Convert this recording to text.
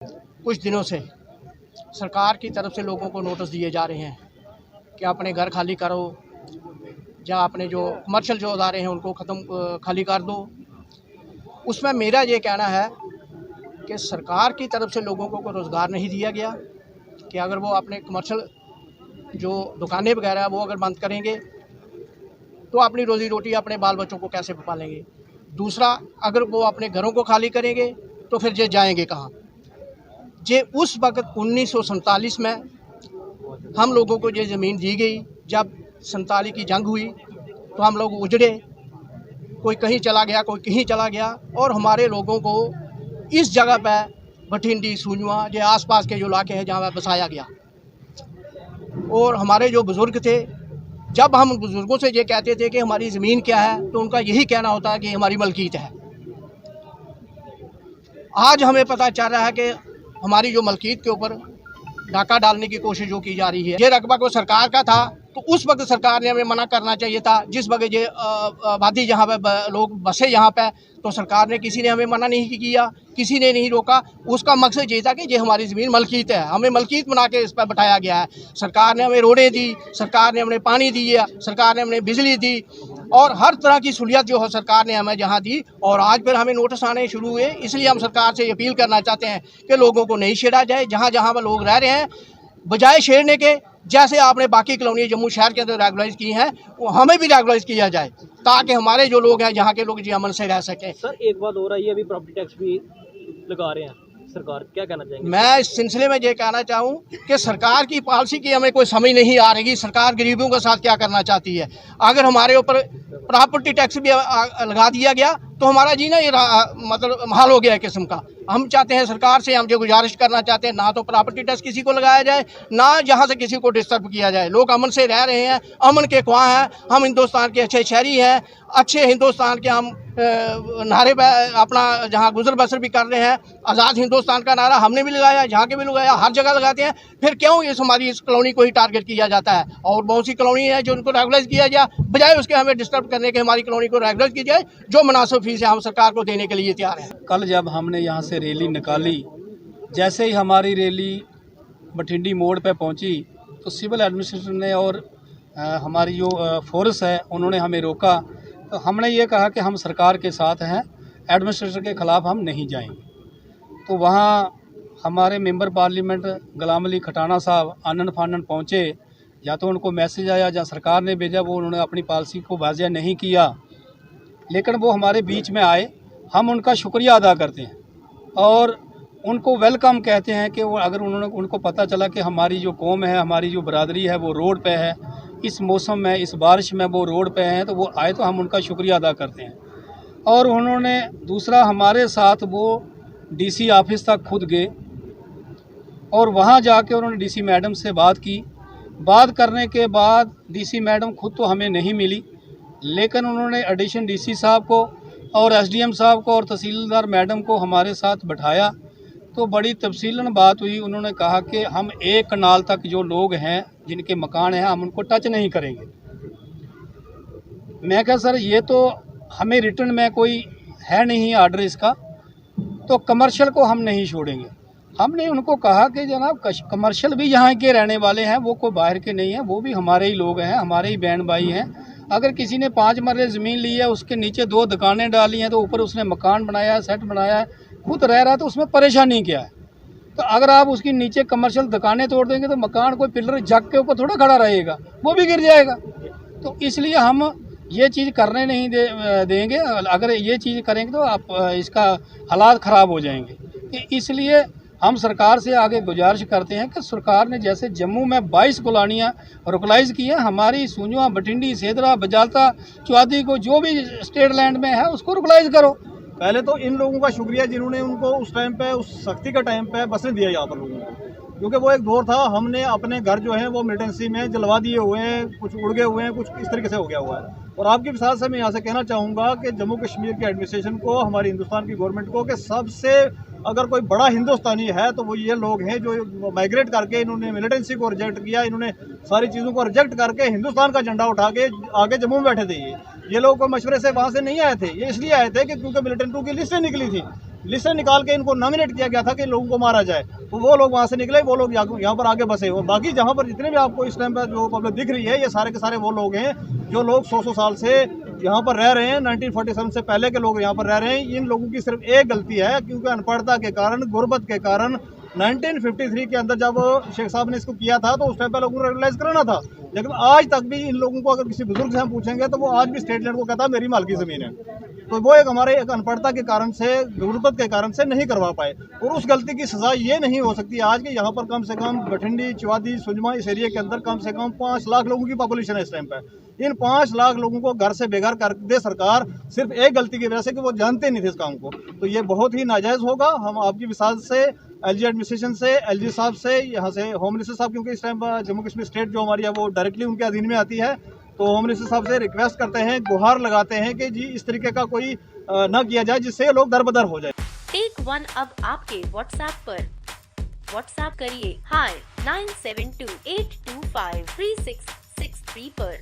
कुछ दिनों से सरकार की तरफ से लोगों को नोटिस दिए जा रहे हैं कि अपने घर खाली करो या अपने जो कमर्शियल जो अदारे हैं उनको खाली कर दो। उसमें मेरा ये कहना है कि सरकार की तरफ से लोगों को रोज़गार नहीं दिया गया कि अगर वो अपने कमर्शियल जो दुकानें वगैरह वो अगर बंद करेंगे तो अपनी रोज़ी रोटी अपने बाल बच्चों को कैसे पालेंगे। दूसरा, अगर वो अपने घरों को खाली करेंगे तो फिर ये जाएंगे कहाँ। ये उस वक्त 1947 में हम लोगों को ये ज़मीन दी गई। जब 47 की जंग हुई तो हम लोग उजड़े, कोई कहीं चला गया, कोई कहीं चला गया, और हमारे लोगों को इस जगह पर भटिंडी, सूंजवा, ये आसपास के जो इलाके हैं जहाँ पर बसाया गया। और हमारे जो बुज़ुर्ग थे, जब हम बुज़ुर्गों से ये कहते थे कि हमारी ज़मीन क्या है, तो उनका यही कहना होता है कि हमारी मलकीत है। आज हमें पता चल रहा है कि हमारी जो मलकीत के ऊपर डाका डालने की कोशिश जो की जा रही है। ये रकबा को सरकार का था तो उस वक्त सरकार ने हमें मना करना चाहिए था। जिस वक्त ये आबादी जहाँ पे लोग बसे यहाँ पे, तो सरकार ने, किसी ने हमें मना नहीं किया, किसी ने नहीं रोका। उसका मकसद ये था कि ये हमारी ज़मीन मलकीत है, हमें मलकीत बना के इस पर बैठाया गया है। सरकार ने हमें रोडें दी, सरकार ने हमें पानी दिया, सरकार ने हमें बिजली दी और हर तरह की सहूलियत जो है सरकार ने हमें जहाँ दी। और आज फिर हमें नोटिस आने शुरू हुए। इसलिए हम सरकार से अपील करना चाहते हैं कि लोगों को नहीं छेड़ा जाए। जहाँ जहाँ पर लोग रह रहे हैं, बजाय छेड़ने के, जैसे आपने बाकी कॉलोनी जम्मू शहर के अंदर रेगुलाइज की हैं, वो हमें भी रेगुलाइज किया जाए ताकि हमारे जो लोग हैं, यहाँ के लोग जी अमन से रह सकें। सर, एक बात हो रही है, अभी प्रॉपर्टी टैक्स भी लगा रहे हैं सरकार, क्या कहना चाहेंगे? मैं इस सिलसिले में ये कहना चाहूँ कि सरकार की पॉलिसी की हमें कोई समझ नहीं आ रही। सरकार गरीबों के साथ क्या करना चाहती है। अगर हमारे ऊपर प्रॉपर्टी टैक्स भी लगा दिया गया तो हमारा जीना ये मतलब महाल हो गया है किस्म का। हम चाहते हैं, सरकार से हम जो गुजारिश करना चाहते हैं, ना तो प्रॉपर्टी टैक्स किसी को लगाया जाए, ना यहाँ से किसी को डिस्टर्ब किया जाए। लोग अमन से रह रहे हैं, अमन के ख्वाह हैं। हम हिंदुस्तान के अच्छे शहरी हैं, अच्छे हिंदुस्तान के हम नारे अपना जहाँ गुजर बसर भी कर रहे हैं। आज़ाद हिंदुस्तान का नारा हमने भी लगाया, जहाँ के भी लगाया, हर जगह लगाते हैं। फिर क्यों इस हमारी इस कॉलोनी को ही टारगेट किया जाता है। और बहुत सी कॉलोनी है जो उनको रेगुलाइज किया जाए, बजाय उसके हमें डिस्टर्ब करने के हमारी कॉलोनी को रेगुलाइज की जाए। जो मुनासिब फीस है हम सरकार को देने के लिए तैयार हैं। कल जब हमने यहाँ से रैली निकाली, जैसे ही हमारी रैली भटिंडी मोड़ पे पहुँची तो सिविल एडमिनिस्ट्रेशन ने और हमारी जो फोर्स है उन्होंने हमें रोका। तो हमने ये कहा कि हम सरकार के साथ हैं, एडमिनिस्ट्रेशन के ख़िलाफ़ हम नहीं जाएंगे। तो वहाँ हमारे मेंबर पार्लियामेंट गुलाम अली खटाना साहब आनन फानन पहुँचे। या तो उनको मैसेज आया या सरकार ने भेजा, वो उन्होंने अपनी पॉलिसी को वाज़ेह नहीं किया, लेकिन वो हमारे बीच में आए। हम उनका शुक्रिया अदा करते हैं और उनको वेलकम कहते हैं कि वो अगर उनको पता चला कि हमारी जो कौम है, हमारी जो बरादरी है वो रोड पे है, इस मौसम में, इस बारिश में वो रोड पे हैं, तो वो आए तो हम उनका शुक्रिया अदा करते हैं। और उन्होंने दूसरा हमारे साथ वो डीसी ऑफिस तक खुद गए और वहाँ जाके उन्होंने डीसी मैडम से बात की। बात करने के बाद डीसी मैडम खुद तो हमें नहीं मिली, लेकिन उन्होंने एडिशन डीसी साहब को और एसडीएम साहब को और तहसीलदार मैडम को हमारे साथ बैठाया। तो बड़ी तफसीलन बात हुई। उन्होंने कहा कि हम 1 कनाल तक जो लोग हैं, जिनके मकान हैं, हम उनको टच नहीं करेंगे। मैं कहा सर, ये तो हमें रिटर्न में कोई है नहीं आर्डर इसका, तो कमर्शियल को हम नहीं छोड़ेंगे। हमने उनको कहा कि जनाब, कमर्शियल भी यहाँ के रहने वाले हैं, वो कोई बाहर के नहीं हैं, वो भी हमारे ही लोग हैं, हमारे ही बहन भाई हैं। अगर किसी ने 5 मरले ज़मीन ली है, उसके नीचे 2 दुकानें डाली हैं, तो ऊपर उसने मकान बनाया है, सेट बनाया है, खुद रह रहा है, तो उसमें परेशानी क्या है। तो अगर आप उसकी नीचे कमर्शियल दुकानें तोड़ देंगे तो मकान कोई पिलर जग के ऊपर थोड़ा खड़ा रहेगा, वो भी गिर जाएगा। तो इसलिए हम ये चीज़ करने नहीं देंगे। अगर ये चीज़ करेंगे तो आप इसका हालात ख़राब हो जाएंगे। इसलिए हम सरकार से आगे गुजारिश करते हैं कि सरकार ने जैसे जम्मू में 22 कॉलोनियाँ रुकलाइज़ की हैं, हमारी सूंजवा, भटिंडी, सेदरा, बजालता, चौधरी को जो भी स्टेट लैंड में है उसको रुकलाइज़ करो। पहले तो इन लोगों का शुक्रिया जिन्होंने उनको उस टाइम पे, उस सख्ती के टाइम पे बसने दिया यहाँ पर लोगों को, क्योंकि वो एक दौर था। हमने अपने घर जो है वो मिलिटेंसी में जलवा दिए हुए हैं, कुछ उड़ गए हुए हैं, कुछ इस तरीके से हो गया हुआ है। और आपके साथ से मैं यहाँ से कहना चाहूँगा कि जम्मू कश्मीर के एडमिनिस्ट्रेशन को, हमारी हिंदुस्तान की गवर्नमेंट को, कि सबसे अगर कोई बड़ा हिंदुस्तानी है तो वो ये लोग हैं जो माइग्रेट करके इन्होंने मिलिटेंसी को रिजेक्ट किया, इन्होंने सारी चीज़ों को रिजेक्ट करके हिंदुस्तान का झंडा उठा के आगे जम्मू में बैठे थे। ये लोग कोई मशवरे से वहाँ से नहीं आए थे, ये इसलिए आए थे कि क्योंकि मिलिटेंटों की लिस्टें निकली थी लिस्ट से निकाल के इनको नॉमिनेट किया गया था कि लोगों को मारा जाए, तो वो लोग वहाँ से निकले, वो लोग यहाँ पर आगे बसे। और बाकी जहाँ पर जितने भी आपको इस टाइम पर जो पब्लिक दिख रही है, ये सारे के सारे वो लोग हैं जो लोग 100 साल से यहाँ पर रह रहे हैं। 1947 से पहले के लोग यहाँ पर रह रहे हैं। इन लोगों की सिर्फ एक गलती है, क्योंकि अनपढ़ता के कारण, गुर्बत के कारण 1953 के अंदर जब शेख साहब ने इसको किया था तो उस टाइम पर लोगों को रेगुलाइज कराना था। लेकिन आज तक भी इन लोगों को अगर किसी बुजुर्ग से हम पूछेंगे तो वो आज भी स्टेट लैंड को कहता है मेरी मालकी ज़मीन है। तो वो हमारे एक अनपढ़ता के कारण से, गुर्बत के कारण से नहीं करवा पाए। और उस गलती की सज़ा ये नहीं हो सकती आज के यहाँ पर कम से कम बठिंडी, चिवादी, सुजमा इस एरिया के अंदर कम से कम 5 लाख लोगों की पॉपुलेशन है इस टाइम पर। इन 5 लाख लोगों को घर से बेघर कर दे सरकार, सिर्फ एक गलती की वजह से कि वो जानते नहीं थे इस काम को। तो ये बहुत ही नाजायज़ होगा। हम आपकी विसाल से, एलजी एडमिनिस्ट्रेशन से, एलजी साहब से, यहाँ से होम मिनिस्टर साहब, क्योंकि इस टाइम पर जम्मू कश्मीर स्टेट जो हमारी है वो डायरेक्टली उनके अधीन में आती है, तो होम मिनिस्टर साहब से रिक्वेस्ट करते हैं, गुहार लगाते हैं कि जी इस तरीके का कोई न किया जाए जिससे लोग दरबदर हो जाए। टेक वन अब आपके व्हाट्सएप पर। व्हाट्सएप करिए हाय 9728253663 पर।